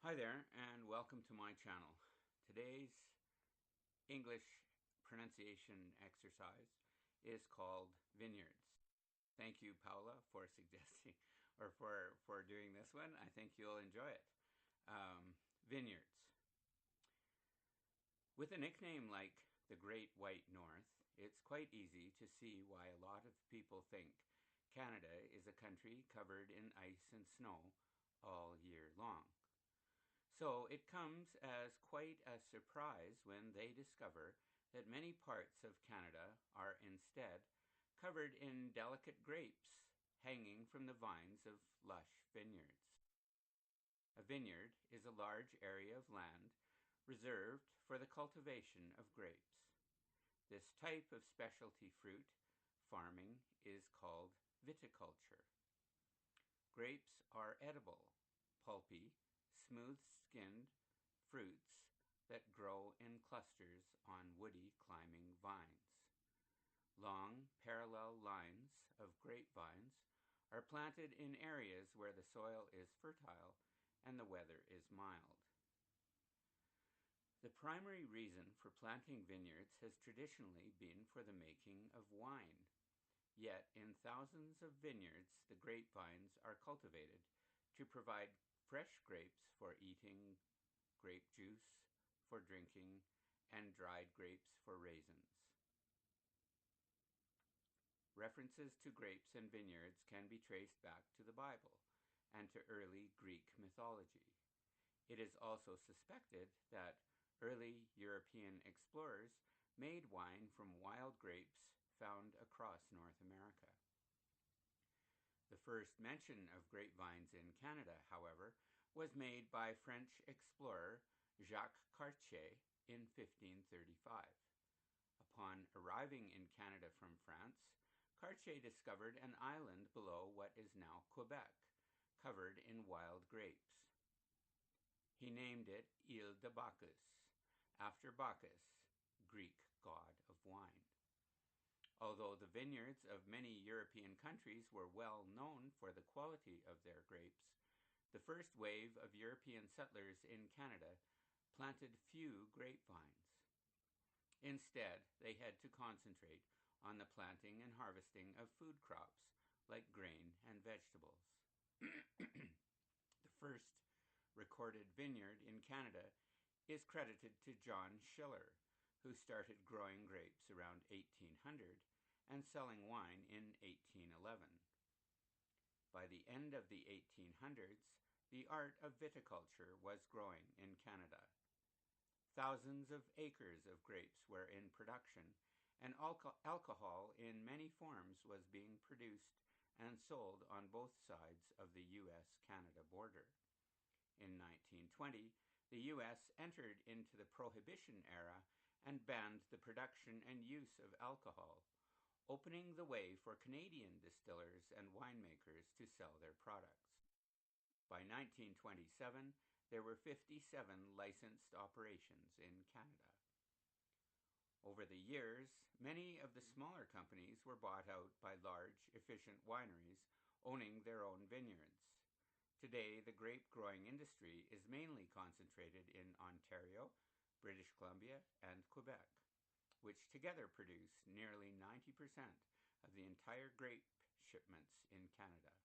Hi there, and welcome to my channel. Today's English pronunciation exercise is called Vineyards. Thank you, Paula, for suggesting or for doing this one. I think you'll enjoy it. Vineyards. With a nickname like the Great White North, it's quite easy to see why a lot of people think Canada is a country covered in ice and snow all year long. So it comes as quite a surprise when they discover that many parts of Canada are instead covered in delicate grapes hanging from the vines of lush vineyards. A vineyard is a large area of land reserved for the cultivation of grapes. This type of specialty fruit farming is called viticulture. Grapes are edible, pulpy, smooth-skinned fruits that grow in clusters on woody climbing vines. Long, parallel lines of grapevines are planted in areas where the soil is fertile and the weather is mild. The primary reason for planting vineyards has traditionally been for the making of wine. Yet, in thousands of vineyards, the grapevines are cultivated to provide fresh grapes for eating, grape juice for drinking, and dried grapes for raisins. References to grapes and vineyards can be traced back to the Bible and to early Greek mythology. It is also suspected that early European explorers made wine from wild grapes found across North America. The first mention of grapevines in Canada, however, was made by French explorer Jacques Cartier in 1535. Upon arriving in Canada from France, Cartier discovered an island below what is now Quebec, covered in wild grapes. He named it Île de Bacchus, after Bacchus, Greek god of wine. Although the vineyards of many European countries were well known for the quality of their grapes, the first wave of European settlers in Canada planted few grapevines. Instead, they had to concentrate on the planting and harvesting of food crops like grain and vegetables. The first recorded vineyard in Canada is credited to John Schiller, who started growing grapes around 1800 and selling wine in 1811. By the end of the 1800s, the art of viticulture was growing in Canada. Thousands of acres of grapes were in production, and alcohol in many forms was being produced and sold on both sides of the U.S.-Canada border. In 1920, the U.S. entered into the Prohibition era and banned the production and use of alcohol, opening the way for Canadian distillers and winemakers to sell their products. By 1927, there were 57 licensed operations in Canada. Over the years, many of the smaller companies were bought out by large, efficient wineries owning their own vineyards. Today, the grape-growing industry is mainly concentrated in Ontario, British Columbia, and Quebec, which together produce nearly 90% of the entire grape shipments in Canada.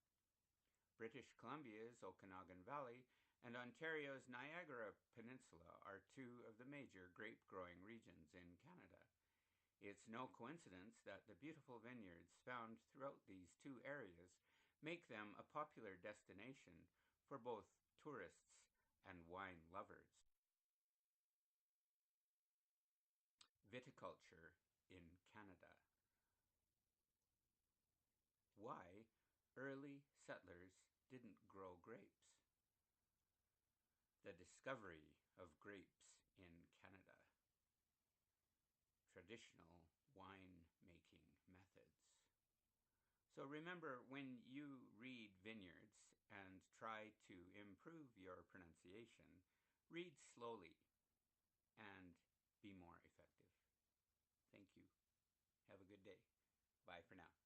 British Columbia's Okanagan Valley and Ontario's Niagara Peninsula are two of the major grape-growing regions in Canada. It's no coincidence that the beautiful vineyards found throughout these two areas make them a popular destination for both tourists and wine lovers. Viticulture in Canada. Why early settlers didn't grow grapes. The discovery of grapes in Canada. Traditional wine-making methods. So remember, when you read Vineyards and try to improve your pronunciation, read slowly and be more effective. Thank you. Have a good day. Bye for now.